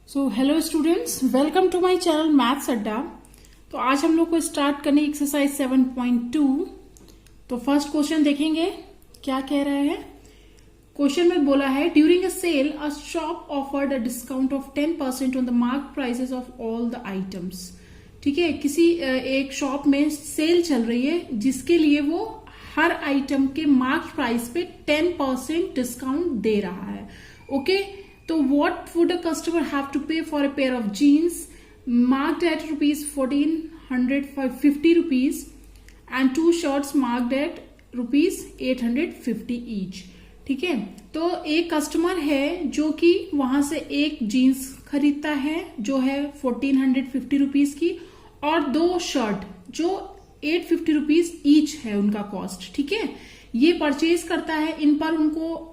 So hello students, welcome to my channel maths Adda. तो आज हम लोग को स्टार्ट करने एक्सरसाइज 7.2। तो फर्स्ट क्वेश्चन देखेंगे क्या कह रहा है। क्वेश्चन में बोला है during a sale a shop offered a discount of 10% on the mark prices of all the items. ठीक है, किसी एक शॉप में सेल चल रही है जिसके लिए वो हर आइटम के मार्क प्राइस पे 10% डिस्काउंट दे रहा है। ओके, तो what would a customer have to pay for a pair of jeans marked at rupees 1450 rupees and two shirts marked at rupees 850 each। ठीक है, तो एक कस्टमर है जो कि वहां से एक जीन्स खरीदता है जो है 1450 रुपीज की और दो शर्ट जो 850 रुपीज ईच है उनका कॉस्ट। ठीक है, ये परचेज करता है, इन पर उनको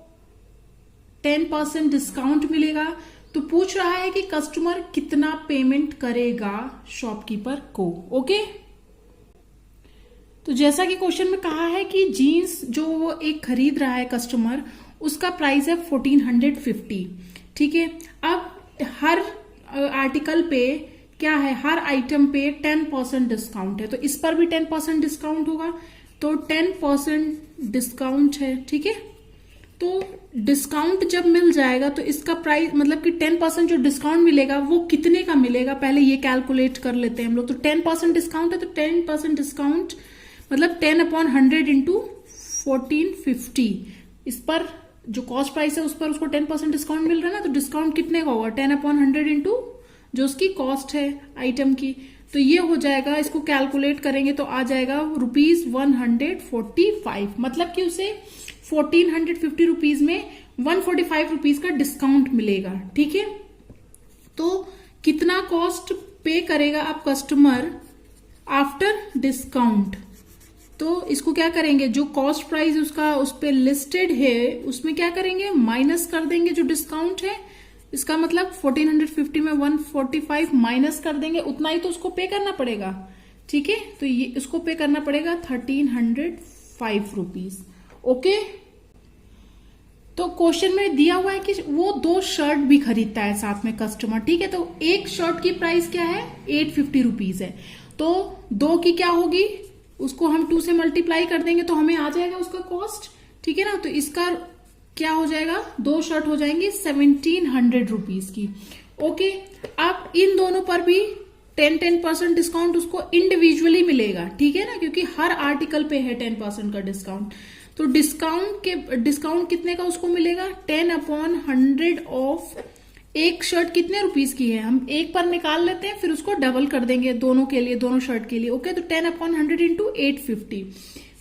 10% डिस्काउंट मिलेगा। तो पूछ रहा है कि कस्टमर कितना पेमेंट करेगा शॉपकीपर को। ओके, तो जैसा कि क्वेश्चन में कहा है कि जीन्स जो वो एक खरीद रहा है कस्टमर, उसका प्राइस है 1450। ठीक है, अब हर आर्टिकल पे क्या है, हर आइटम पे 10% डिस्काउंट है, तो इस पर भी 10% डिस्काउंट होगा। तो 10% डिस्काउंट है। ठीक है, तो डिस्काउंट जब मिल जाएगा तो इसका प्राइस मतलब कि 10% जो डिस्काउंट मिलेगा वो कितने का मिलेगा, पहले ये कैलकुलेट कर लेते हैं हम लोग। तो 10% डिस्काउंट है, तो 10% डिस्काउंट मतलब 10/100 इंटू 1450। इस पर जो कॉस्ट प्राइस है उस पर उसको 10% डिस्काउंट मिल रहा है ना, तो डिस्काउंट कितने का होगा 10/100 इंटू जो उसकी कॉस्ट है आइटम की। तो ये हो जाएगा, इसको कैलकुलेट करेंगे तो आ जाएगा ₹145। मतलब कि उसे 1450 रुपीज में 145 रुपीज का डिस्काउंट मिलेगा। ठीक है, तो कितना कॉस्ट पे करेगा अब कस्टमर आफ्टर डिस्काउंट। तो इसको क्या करेंगे, जो कॉस्ट प्राइस उसका उस पे लिस्टेड है उसमें क्या करेंगे, माइनस कर देंगे जो डिस्काउंट है। इसका मतलब 1450 में 145 माइनस कर देंगे, उतना ही तो उसको पे करना पड़ेगा। ठीक है, तो ये उसको पे करना पड़ेगा 1305 रुपीज। ओके, तो क्वेश्चन में दिया हुआ है कि वो दो शर्ट भी खरीदता है साथ में कस्टमर। ठीक है, तो एक शर्ट की प्राइस क्या है 850 रुपीज है, तो दो की क्या होगी, उसको हम 2 से मल्टीप्लाई कर देंगे तो हमें आ जाएगा उसका कॉस्ट। ठीक है ना, तो इसका क्या हो जाएगा, दो शर्ट हो जाएंगे 1700 रुपीज की। ओके, अब इन दोनों पर भी 10% डिस्काउंट उसको इंडिविजुअली मिलेगा। ठीक है ना, क्योंकि हर आर्टिकल पे है 10% का डिस्काउंट। तो डिस्काउंट कितने का उसको मिलेगा, 10/100 ऑफ एक शर्ट कितने रुपीज की है, हम एक पर निकाल लेते हैं फिर उसको डबल कर देंगे दोनों के लिए, दोनों शर्ट के लिए। ओके, तो 10/100 इंटू 850,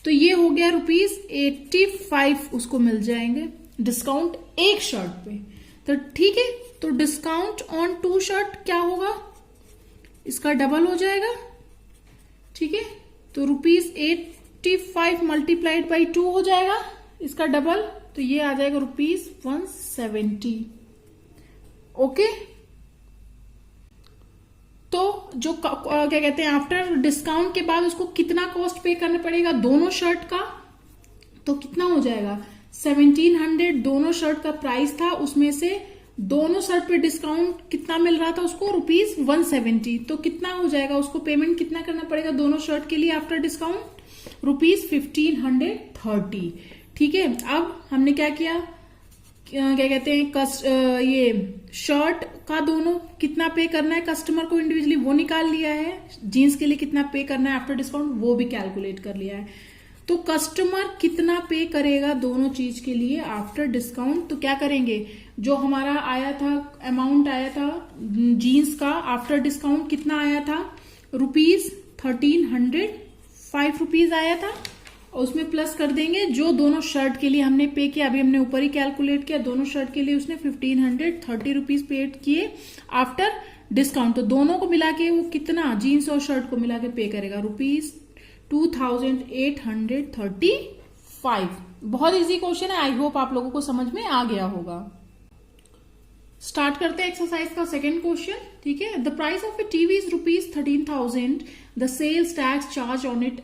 तो ये हो गया ₹85 उसको मिल जाएंगे डिस्काउंट एक शर्ट पे। तो ठीक है, तो डिस्काउंट ऑन 2 शर्ट क्या होगा, इसका डबल हो जाएगा। ठीक है, तो ₹85 मल्टीप्लाइड बाई 2 हो जाएगा इसका डबल, तो ये आ जाएगा ₹170। ओके, तो जो क्या कहते हैं आफ्टर डिस्काउंट के बाद उसको कितना कॉस्ट पे करना पड़ेगा दोनों शर्ट का, तो कितना हो जाएगा 1700 दोनों शर्ट का प्राइस था, उसमें से दोनों शर्ट पे डिस्काउंट कितना मिल रहा था उसको ₹170। तो कितना हो जाएगा, उसको पेमेंट कितना करना पड़ेगा दोनों शर्ट के लिए आफ्टर डिस्काउंट ₹1530। ठीक है, अब हमने क्या किया, क्या कहते हैं ये शर्ट का दोनों कितना पे करना है कस्टमर को इंडिविजुअली वो निकाल लिया है, जीन्स के लिए कितना पे करना है आफ्टर डिस्काउंट वो भी कैलकुलेट कर लिया है। तो कस्टमर कितना पे करेगा दोनों चीज के लिए आफ्टर डिस्काउंट, तो क्या करेंगे, जो हमारा आया था अमाउंट आया था जीन्स का आफ्टर डिस्काउंट कितना आया था ₹1305 रुपीज आया था, और उसमें प्लस कर देंगे जो दोनों शर्ट के लिए हमने पे किया, अभी हमने ऊपर ही कैलकुलेट किया, दोनों शर्ट के लिए उसने 1530 रुपीज पेड किए आफ्टर डिस्काउंट। तो दोनों को मिला के वो कितना, जीन्स और शर्ट को मिला के पे करेगा ₹2835। बहुत इजी क्वेश्चन है, आई होप आप लोगों को समझ में आ गया होगा। स्टार्ट करते हैं एक्सरसाइज का सेकंड क्वेश्चन। ठीक है, the price of a TV is ₹13,000, the sales tax charge on it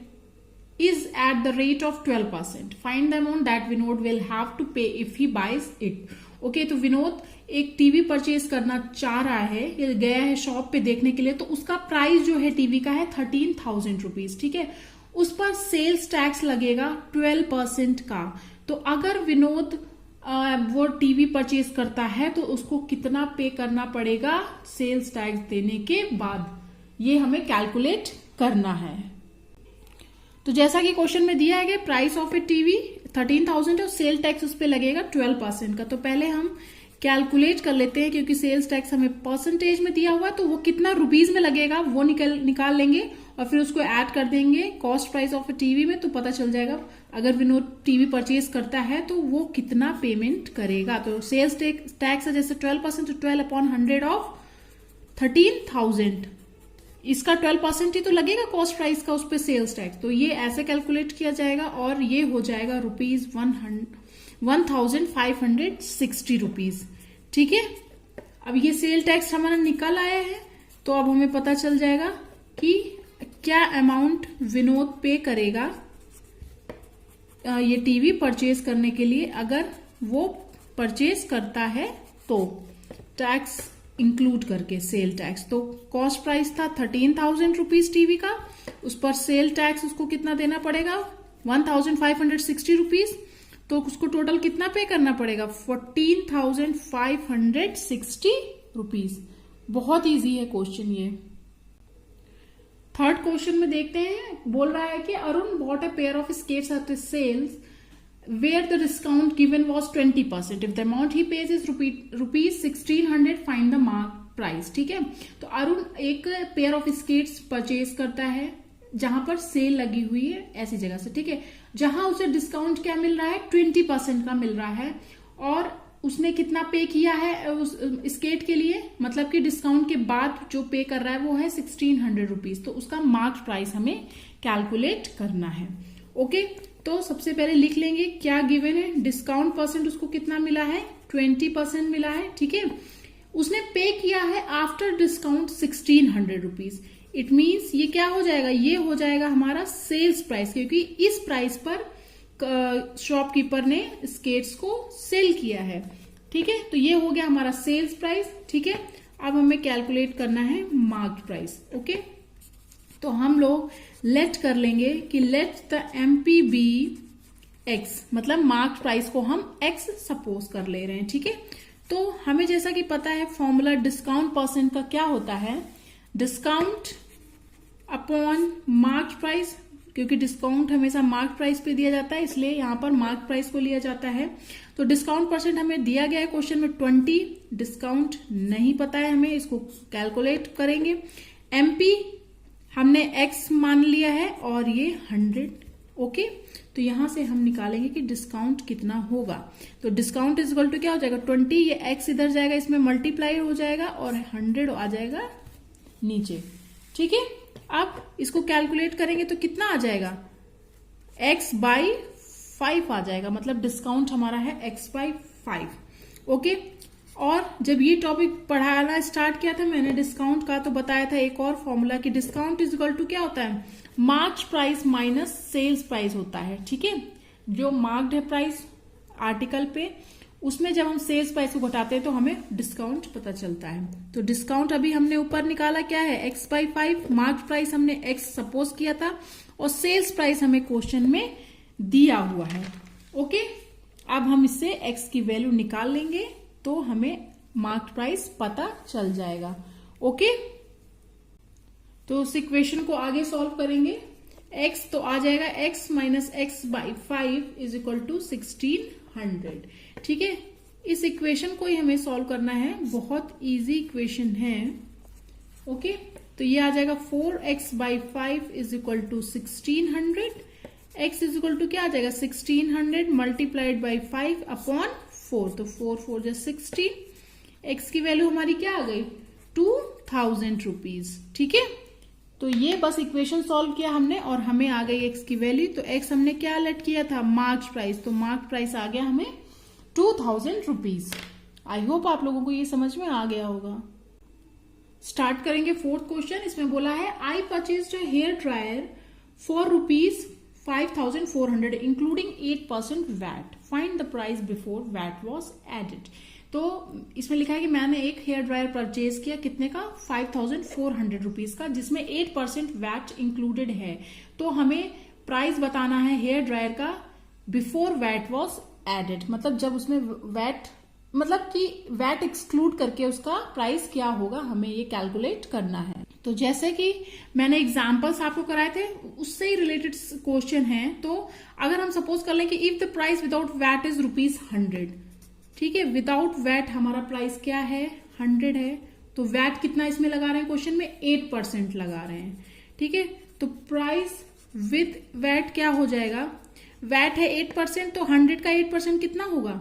is at the rate of 12%. Find the amount that Vinod will have to pay if he buys it. Okay, तो विनोद एक TV purchase करना चाह रहा है, या गया है shop पे देखने के लिए, तो उसका प्राइस जो है टीवी का है 13,000 रुपीज, ठीक है। उस पर सेल्स टैक्स लगेगा 12% का। तो अगर विनोद वो टीवी परचेज करता है तो उसको कितना पे करना पड़ेगा सेल्स टैक्स देने के बाद, ये हमें कैलकुलेट करना है। तो जैसा कि क्वेश्चन में दिया है, प्राइस ऑफ ए टीवी 13,000 है और सेल टैक्स उस पर लगेगा 12% का। तो पहले हम कैलकुलेट कर लेते हैं, क्योंकि सेल्स टैक्स हमें परसेंटेज में दिया हुआ है, तो वो कितना रुपीज में लगेगा वो निकाल लेंगे और फिर उसको ऐड कर देंगे cost price of a TV में, तो पता चल जाएगा अगर विनोद टीवी परचेज करता है तो वो कितना पेमेंट करेगा। तो सेल्स टैक्स है जैसे 12%, तो 12/100 ऑफ 13,000, इसका 12% ही तो लगेगा कॉस्ट प्राइस का उस पर सेल्स टैक्स। तो ये ऐसे कैलकुलेट किया जाएगा और ये हो जाएगा रुपीज 1,560 रुपीज, ठीक है। अब ये सेल टैक्स हमारा निकल आया है, तो अब हमें पता चल जाएगा कि क्या अमाउंट विनोद पे करेगा ये टीवी परचेज करने के लिए, अगर वो परचेज करता है तो टैक्स इंक्लूड करके सेल टैक्स। तो कॉस्ट प्राइस था 13,000 रुपीज टीवी का, उस पर सेल टैक्स उसको कितना देना पड़ेगा 1,560 रुपीज, तो उसको टोटल कितना पे करना पड़ेगा 14,560 रुपीज। बहुत इजी है क्वेश्चन ये। थर्ड क्वेश्चन में देखते हैं, बोल रहा है कि Arun bought a pair of skates at sales where the discount given was 20%. If the amount he pays is rupees 1,600, find the mark price, ठीक है। तो अरुण एक पेयर ऑफ स्केट्स परचेज करता है जहां पर सेल लगी हुई है ऐसी जगह से, ठीक है, जहां उसे डिस्काउंट क्या मिल रहा है 20% का मिल रहा है, और उसने कितना पे किया है उस स्केट के लिए, मतलब कि डिस्काउंट के बाद जो पे कर रहा है वो है 1,600 रुपीज। तो उसका मार्क प्राइस हमें कैलकुलेट करना है। ओके, तो सबसे पहले लिख लेंगे क्या गिवन है, डिस्काउंट परसेंट उसको कितना मिला है 20% मिला है, ठीक है। उसने पे किया है after discount 1,600 rupees. It means ये क्या हो जाएगा, ये हो जाएगा हमारा सेल्स प्राइस, क्योंकि इस प्राइस पर शॉपकीपर ने स्केट्स को सेल किया है, ठीक है। तो ये हो गया हमारा सेल्स प्राइस, ठीक है। अब हमें कैलकुलेट करना है मार्क प्राइस। ओके, तो हम लोग लेट कर लेंगे कि let the MP be x, मतलब मार्क प्राइस को हम एक्स सपोज कर ले रहे हैं, ठीक है। तो हमें जैसा कि पता है फॉर्मूला डिस्काउंट परसेंट का क्या होता है, डिस्काउंट अपॉन मार्क प्राइस, क्योंकि डिस्काउंट हमेशा मार्क प्राइस पे दिया जाता है इसलिए यहां पर मार्क प्राइस को लिया जाता है। तो डिस्काउंट परसेंट हमें दिया गया है क्वेश्चन में 20, डिस्काउंट नहीं पता है हमें, इसको कैलकुलेट करेंगे। एमपी हमने एक्स मान लिया है और ये 100, ओके। तो यहां से हम निकालेंगे कि डिस्काउंट कितना होगा। तो डिस्काउंट इज इक्वल टू क्या हो जाएगा 20, ये एक्स इधर जाएगा, इसमें मल्टीप्लाई हो जाएगा और 100 आ जाएगा नीचे, ठीक है। अब इसको कैलकुलेट करेंगे तो कितना आ जाएगा x/5 आ जाएगा, मतलब डिस्काउंट हमारा है x/5, ओके। और जब ये टॉपिक पढ़ाना स्टार्ट किया था मैंने डिस्काउंट का, तो बताया था एक और फॉर्मूला कि डिस्काउंट इज इक्वल टू क्या होता है, marked price minus sales price होता है, ठीक है। जो मार्क्ड है प्राइस आर्टिकल पे, उसमें जब हम सेल्स प्राइस को घटाते हैं तो हमें डिस्काउंट पता चलता है। तो डिस्काउंट अभी हमने ऊपर निकाला क्या है x/5, मार्क्ड प्राइस हमने x सपोज किया था और सेल्स प्राइस हमें क्वेश्चन में दिया हुआ है, ओके। अब हम इससे x की वैल्यू निकाल लेंगे तो हमें मार्क्ड प्राइस पता चल जाएगा, ओके। तो उस इक्वेशन को आगे सॉल्व करेंगे। x तो आ जाएगा x minus x/5 is equal to 1,600, ठीक है। इस इक्वेशन को ही हमें सॉल्व करना है, बहुत इजी इक्वेशन है, ओके। तो ये आ जाएगा 4x/5 is equal to 1,600, x is equal to क्या आ जाएगा 1,600 मल्टीप्लाइड बाई 5 अपॉन 4, तो 4 4 जा 16, x की वैल्यू हमारी क्या आ गई 2,000 रुपीज, ठीक है। तो ये बस इक्वेशन सॉल्व किया हमने और हमें आ गई x की वैल्यू। तो x हमने क्या लेट किया था मार्क्ड प्राइस, तो मार्क्ड प्राइस आ गया हमें 2,000 रुपीज। आई होप आप लोगों को ये समझ में आ गया होगा। स्टार्ट करेंगे फोर्थ क्वेश्चन। इसमें बोला है I purchased a hair dryer for ₹5,400 including 8% VAT, find the price before VAT was added. तो इसमें लिखा है कि मैंने एक हेयर ड्रायर परचेज किया, कितने का, 5400 रुपीज का, जिसमें 8% वैट इंक्लूडेड है। तो हमें प्राइस बताना है हेयर ड्रायर का बिफोर वैट वॉज एडेड, मतलब जब उसमें वैट, मतलब कि वैट एक्सक्लूड करके उसका प्राइस क्या होगा, हमें ये कैलकुलेट करना है। तो जैसे कि मैंने एग्जांपल्स आपको कराए थे उससे ही रिलेटेड क्वेश्चन है। तो अगर हम सपोज कर लें कि if the price without VAT is ₹100, ठीक है, विदाउट वैट हमारा प्राइस क्या है, 100 है, तो वैट कितना इसमें लगा रहे हैं क्वेश्चन में, 8% लगा रहे हैं, ठीक है। तो प्राइस विद वैट क्या हो जाएगा, वैट है 8%, तो 100 का 8% कितना होगा,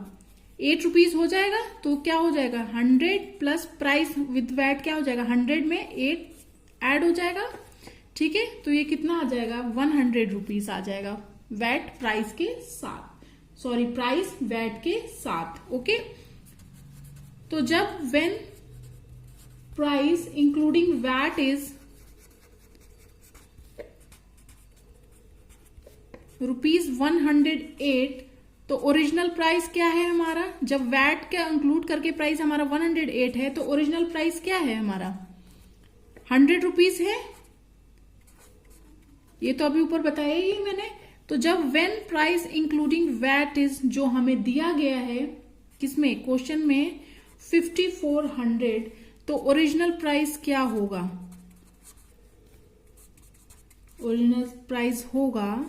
₹8 हो जाएगा। तो क्या हो जाएगा, 100 प्लस प्राइस विद वैट क्या हो जाएगा, 100 में 8 ऐड हो जाएगा, ठीक है। तो ये कितना आ जाएगा, ₹100 आ जाएगा वैट प्राइस के साथ, सॉरी प्राइस वैट के साथ, ओके। तो जब when price including VAT is ₹108, तो ओरिजिनल प्राइस क्या है हमारा, जब वैट का इंक्लूड करके प्राइस हमारा 108 है, तो ओरिजिनल प्राइस क्या है हमारा, ₹100 है। ये तो अभी ऊपर बताया ही मैंने। तो जब when price including VAT is, जो हमें दिया गया है किसमें, क्वेश्चन में 5400, तो ओरिजिनल प्राइस क्या होगा, ओरिजिनल प्राइस होगा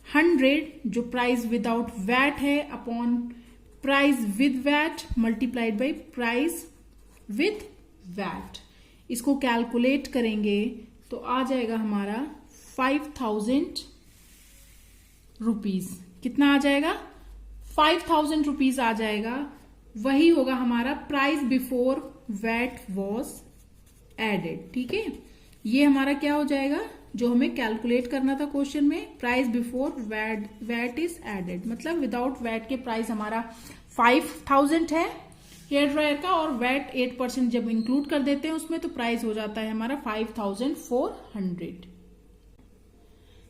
100, जो प्राइस विदाउट वैट है, upon price with VAT multiplied by price with VAT. इसको कैलकुलेट करेंगे तो आ जाएगा हमारा 5000 रुपीज। कितना आ जाएगा, 5000 रुपीज आ जाएगा। वही होगा हमारा price before VAT was added, ठीक है। ये हमारा क्या हो जाएगा, जो हमें कैलकुलेट करना था क्वेश्चन में, price before VAT is added, मतलब विदाउट वैट के प्राइस हमारा 5000 है हेयर ड्रायर का, और वैट 8% जब इंक्लूड कर देते हैं उसमें, तो प्राइस हो जाता है हमारा 5400।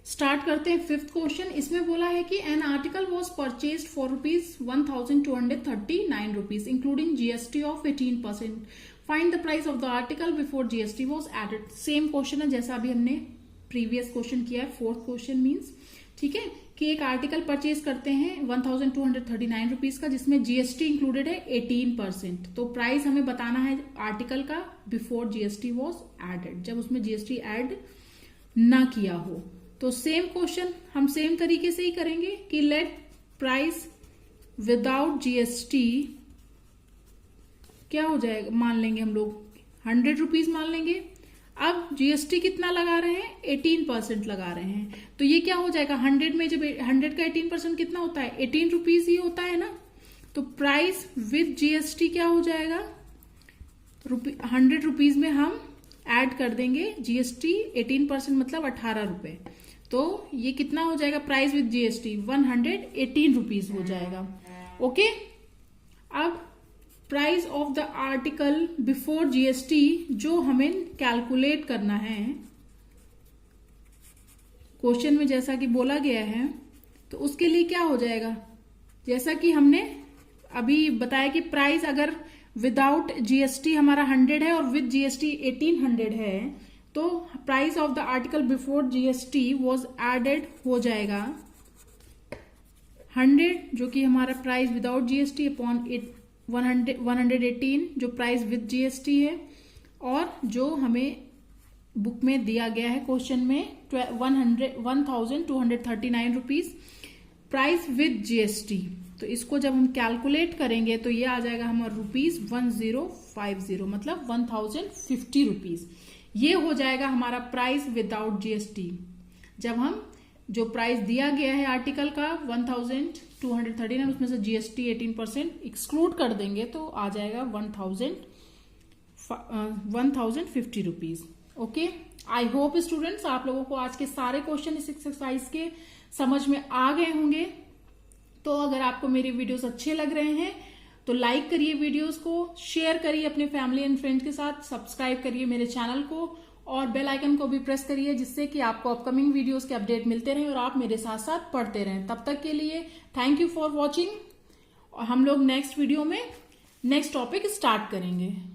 स्टार्ट करते हैं 5th क्वेश्चन। इसमें बोला है कि an article was purchased for ₹1239 including GST of 18%। Find the price of the article before GST was added. Same question है जैसा अभी हमने प्रीवियस क्वेश्चन किया है, 4th क्वेश्चन मीन्स, ठीक है, कि एक आर्टिकल परचेज करते हैं ₹1239 का, जिसमें GST इंक्लूडेड है 18%। तो प्राइस हमें बताना है आर्टिकल का बिफोर GST वॉज एडेड, जब उसमें GST ऐड ना किया हो। तो सेम क्वेश्चन हम सेम तरीके से ही करेंगे कि लेट प्राइस विदाउट GST क्या हो जाएगा, मान लेंगे हम लोग ₹100 मान लेंगे। अब GST कितना लगा रहे हैं, 18% लगा रहे हैं। तो ये क्या हो जाएगा, 100 में जब 100 का 18% कितना होता है, ₹18 ही होता है ना। तो प्राइस विद GST क्या हो जाएगा, ₹100 में हम ऐड कर देंगे GST 18%, मतलब ₹18। तो ये कितना हो जाएगा, प्राइस विद GST ₹118 हो जाएगा, ओके। अब price of the article before GST जो हमें कैलकुलेट करना है क्वेश्चन में, जैसा कि बोला गया है, तो उसके लिए क्या हो जाएगा, जैसा कि हमने अभी बताया कि प्राइस अगर विदाउट GST हमारा 100 है और विद GST 1800 है, तो price of the article before GST was added हो जाएगा 100, जो कि हमारा प्राइस विदाउट GST अपॉन 118 जो प्राइस विद GST है, और जो हमें बुक में दिया गया है क्वेश्चन में 1239 रुपीज प्राइस विद GST। तो इसको जब हम कैलकुलेट करेंगे तो ये आ जाएगा हमारा ₹1050, मतलब 1050 रुपीज। ये हो जाएगा हमारा प्राइस विदाउट GST। जब हम जो प्राइस दिया गया है आर्टिकल का 1239, उसमें से GST 18% एक्सक्लूड कर देंगे तो आ जाएगा 1050 rupees. Okay, I hope students आप लोगों को आज के सारे क्वेश्चन इस एक्सरसाइज के समझ में आ गए होंगे। तो अगर आपको मेरे वीडियोस अच्छे लग रहे हैं तो लाइक करिए वीडियोस को, शेयर करिए अपने फैमिली एंड फ्रेंड्स के साथ, सब्सक्राइब करिए मेरे चैनल को और बेल आइकन को भी प्रेस करिए, जिससे कि आपको अपकमिंग वीडियोस के अपडेट मिलते रहें और आप मेरे साथ साथ पढ़ते रहें। तब तक के लिए थैंक यू फॉर वॉचिंग, और हम लोग नेक्स्ट वीडियो में नेक्स्ट टॉपिक स्टार्ट करेंगे।